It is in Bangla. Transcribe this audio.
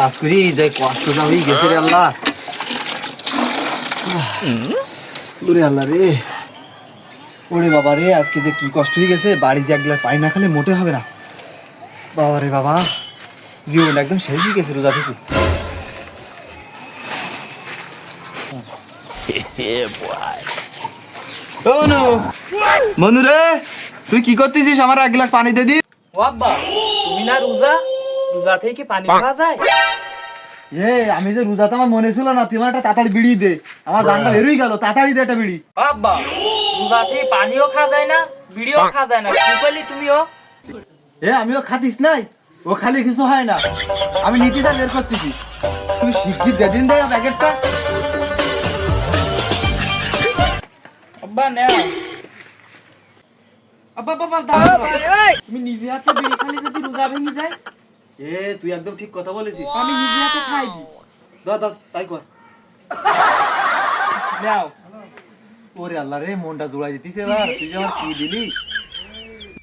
কাজ করি যে কষ্টটা হয়ে গেছে রে আল্লাহ। ওরে আল্লাহ রে, ওরে বাবা রে, আজকে যে কি কষ্ট হয়ে গেছে, বাড়ি যে এক গ্লাস পানি না খেলে মোটে হবে না। বাবা রে বাবা, জীবন একদম শেষ হয়ে গেছে রোজা থেকে। মনু রে, তুই কি করতেছিস? আমার এক গ্লাস পানি দে দি। ও আব্বা, তুমি না রোজা, রোজা থেকে কি পানি খাওয়া যায়? আমি যে রোজাতে আমার মনে ছিল না, তুই আমার একটা তাড়াতাড়ি বিড়ি দে, আমার জানটা বেরোই গেল, তাড়াতাড়ি দে একটা বিড়ি। ও আব্বা, রোজা থেকে পানিও খাওয়া যায় না, বিড়িও খাওয়া যায় না, কি করলি তুমিও? আমিও খাতিস নাই, ও খালি কিছু হয় না, আমি নীতিটা বের করতেছি। তুই শিগগির দে দিন দে প্যাকেটটা। আব্বা নাও। আব্বা বাবা দাঁড়াও, তুমি নিজে হাতে বিড়ি খালি যদি রোজা ভেঙে যায়? তুই একদম ঠিক কথা বলেছিস। আমি নিজে হাতে খাই দি। তাই কর। নাও। ওরে আল্লাহ রে, মনটা জোড়াই দিতিস এবার, তুই যে আমার কি দিলি।